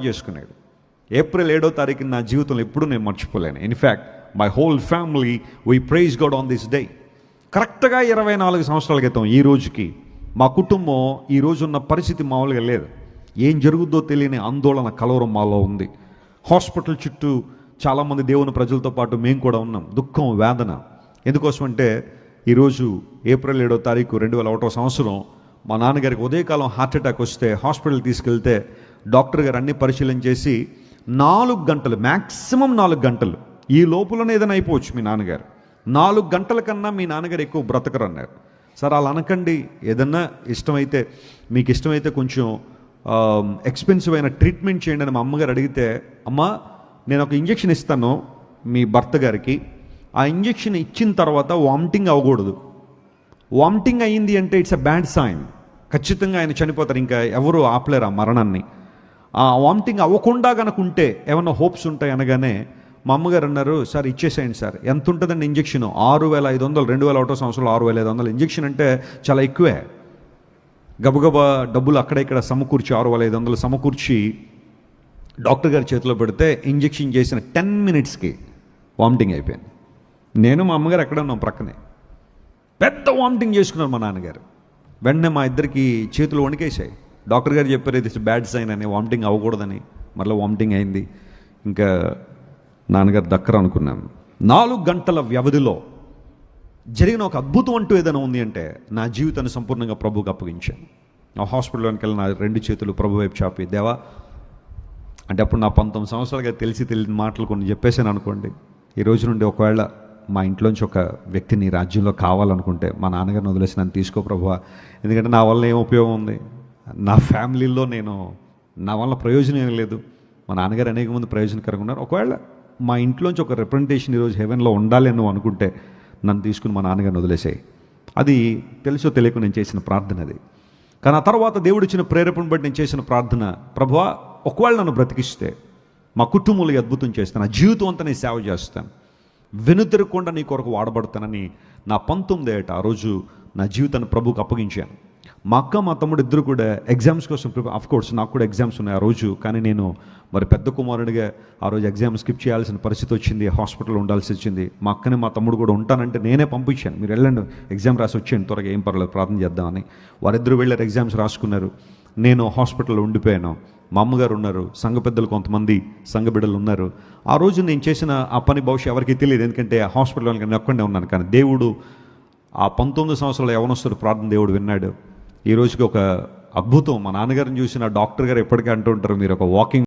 చేసుకునేది. ఏప్రిల్ 7వ తారీఖున నా జీవితంలో ఎప్పుడూ నేను మర్చిపోలేను. In fact my whole family we praise God on this day. కరెక్ట్గా 24 సంవత్సరాల క్రితం ఈ రోజుకి మా కుటుంబం ఈ రోజు ఉన్న పరిస్థితి మామూలుగా లేదు. ఏం జరుగుద్దో తెలియని ఆందోళన, కలవరం మాలో ఉంది. హాస్పిటల్ చుట్టూ చాలామంది దేవుని ప్రజలతో పాటు మేము కూడా ఉన్నాం. దుఃఖం, వేదన. ఎందుకోసమంటే ఈరోజు ఏప్రిల్ 7వ తారీఖు 2001 సంవత్సరం మా నాన్నగారికి ఉదయకాలం హార్ట్ అటాక్ వస్తే హాస్పిటల్ తీసుకెళ్తే డాక్టర్ గారు అన్ని పరిశీలన చేసి 4 గంటలు, మ్యాక్సిమం 4 గంటలు, ఈ లోపలనే ఏదైనా అయిపోవచ్చు మీ నాన్నగారు, 4 గంటల కన్నా మీ నాన్నగారు ఎక్కువ బ్రతకరు అన్నారు. సార్ అలా అనకండి, ఏదన్నా ఇష్టమైతే, మీకు ఇష్టమైతే కొంచెం ఎక్స్పెన్సివ్ అయిన ట్రీట్మెంట్ చేయండి అని మా అమ్మగారు అడిగితే, అమ్మ నేను ఒక ఇంజెక్షన్ ఇస్తాను మీ భర్త గారికి, ఆ ఇంజెక్షన్ ఇచ్చిన తర్వాత వామిటింగ్ అవ్వకూడదు. వామిటింగ్ అయ్యింది అంటే ఇట్స్ అ బ్యాడ్ సైన్. ఖచ్చితంగా ఆయన చనిపోతారు, ఇంకా ఎవరు ఆపలేరు ఆ మరణాన్ని. ఆ వామిటింగ్ అవ్వకుండా కనుక ఉంటే ఏమన్నా హోప్స్ ఉంటాయి అనగానే మా అమ్మగారు అన్నారు, సార్ ఇచ్చేసేయండి సార్. ఎంత ఉంటుందండి ఇంజెక్షన్? 6,500. 2001 సంవత్సరంలో 6,500 ఇంజెక్షన్ అంటే చాలా ఎక్కువే. గబగబా డబ్బులు అక్కడ ఇక్కడ సమకూర్చి 6,500 సమకూర్చి డాక్టర్ గారి చేతిలో పెడితే ఇంజెక్షన్ చేసిన 10 మినిట్స్కి వామిటింగ్ అయిపోయింది. నేను మా అమ్మగారు ఎక్కడ ఉన్నాం ప్రక్కనే. పెద్ద వామిటింగ్ చేసుకున్నారు మా నాన్నగారు. వెంటనే మా ఇద్దరికి చేతులు వణికేసాయి. డాక్టర్ గారు చెప్పారు ఇది బ్యాడ్ సైన్ అని, వామిటింగ్ అవ్వకూడదని. మళ్ళీ వామిటింగ్ అయింది. ఇంకా నాన్నగారు దక్కరు అనుకున్నాను. 4 గంటల వ్యవధిలో జరిగిన ఒక అద్భుతం అంటూ ఏదైనా ఉంది అంటే నా జీవితాన్ని సంపూర్ణంగా ప్రభువుకి అప్పగించాను. ఆ హాస్పిటల్లోకి వెళ్ళి నా 2 చేతులు ప్రభు వైపు చాపి, దేవా అంటే అప్పుడు నా 19 సంవత్సరాలుగా తెలియని మాటలు కొన్ని చెప్పేసాను అనుకోండి. ఈ రోజు నుండి ఒకవేళ మా ఇంట్లోంచి ఒక వ్యక్తిని రాజ్యంలో కావాలనుకుంటే మా నాన్నగారిని వదిలేసి నన్ను తీసుకో ప్రభువా. ఎందుకంటే నా వల్ల ఏం ఉపయోగం ఉంది? నా ఫ్యామిలీలో నా వల్ల ప్రయోజనం ఏం లేదు. మా నాన్నగారు అనేక మంది ప్రయోజనకరంగా ఉన్నారు. ఒకవేళ మా ఇంట్లోంచి ఒక రిప్రజెంటేషన్ ఈరోజు హెవెన్లో ఉండాలి అని నువ్వు అనుకుంటే నన్ను తీసుకుని మా నాన్నగారిని వదిలేసాయి. అది తెలుసో తెలియక నేను చేసిన ప్రార్థన అది. కానీ ఆ తర్వాత దేవుడు ఇచ్చిన ప్రేరేపణ బట్టి నేను చేసిన ప్రార్థన, ప్రభువా ఒకవేళ నన్ను బ్రతికిస్తే మా కుటుంబంలో అద్భుతం చేస్తాను, నా జీవితం అంతా నేను సేవ చేస్తాను, వెనుతిరగకుండా నీ కొరకు వాడబడతానని నా 19వ ఏట ఆ రోజు నా జీవితాన్ని ప్రభువుకి అప్పగించాను. మా అక్క మా తమ్ముడు ఇద్దరు కూడా ఎగ్జామ్స్ కోసం కోర్స్ నాకు కూడా ఎగ్జామ్స్ ఉన్నాయి ఆ రోజు. కానీ నేను మరి పెద్ద కుమారుడిగా ఆ రోజు ఎగ్జామ్ స్కిప్ చేయాల్సిన పరిస్థితి వచ్చింది, హాస్పిటల్లో ఉండాల్సి వచ్చింది. మా అక్కని మా తమ్ముడు కూడా ఉంటానంటే నేనే పంపించాను, మీరు వెళ్ళండి ఎగ్జామ్ రాసి వచ్చేయండి త్వరగా, ఏం పర్లేదు ప్రార్థన చేద్దామని. వారిద్దరు వెళ్ళారు, ఎగ్జామ్స్ రాసుకున్నారు. నేను హాస్పిటల్లో ఉండిపోయాను. మా అమ్మగారు ఉన్నారు, సంఘ పెద్దలు కొంతమంది సంఘ బిడ్డలు ఉన్నారు. ఆ రోజు నేను చేసిన ఆ పని బహుశా ఎవరికి తెలియదు, ఎందుకంటే ఆ హాస్పిటల్లో నేను ఒక్కడే ఉన్నాను. కానీ దేవుడు ఆ 19 సంవత్సరాల యవనస్తుడు ప్రార్థన దేవుడు విన్నాడు. ఈ రోజుకి ఒక అద్భుతం. మా నాన్నగారిని చూసిన డాక్టర్ గారు ఎప్పటికీ అంటూ ఉంటారు, మీరు ఒక వాకింగ్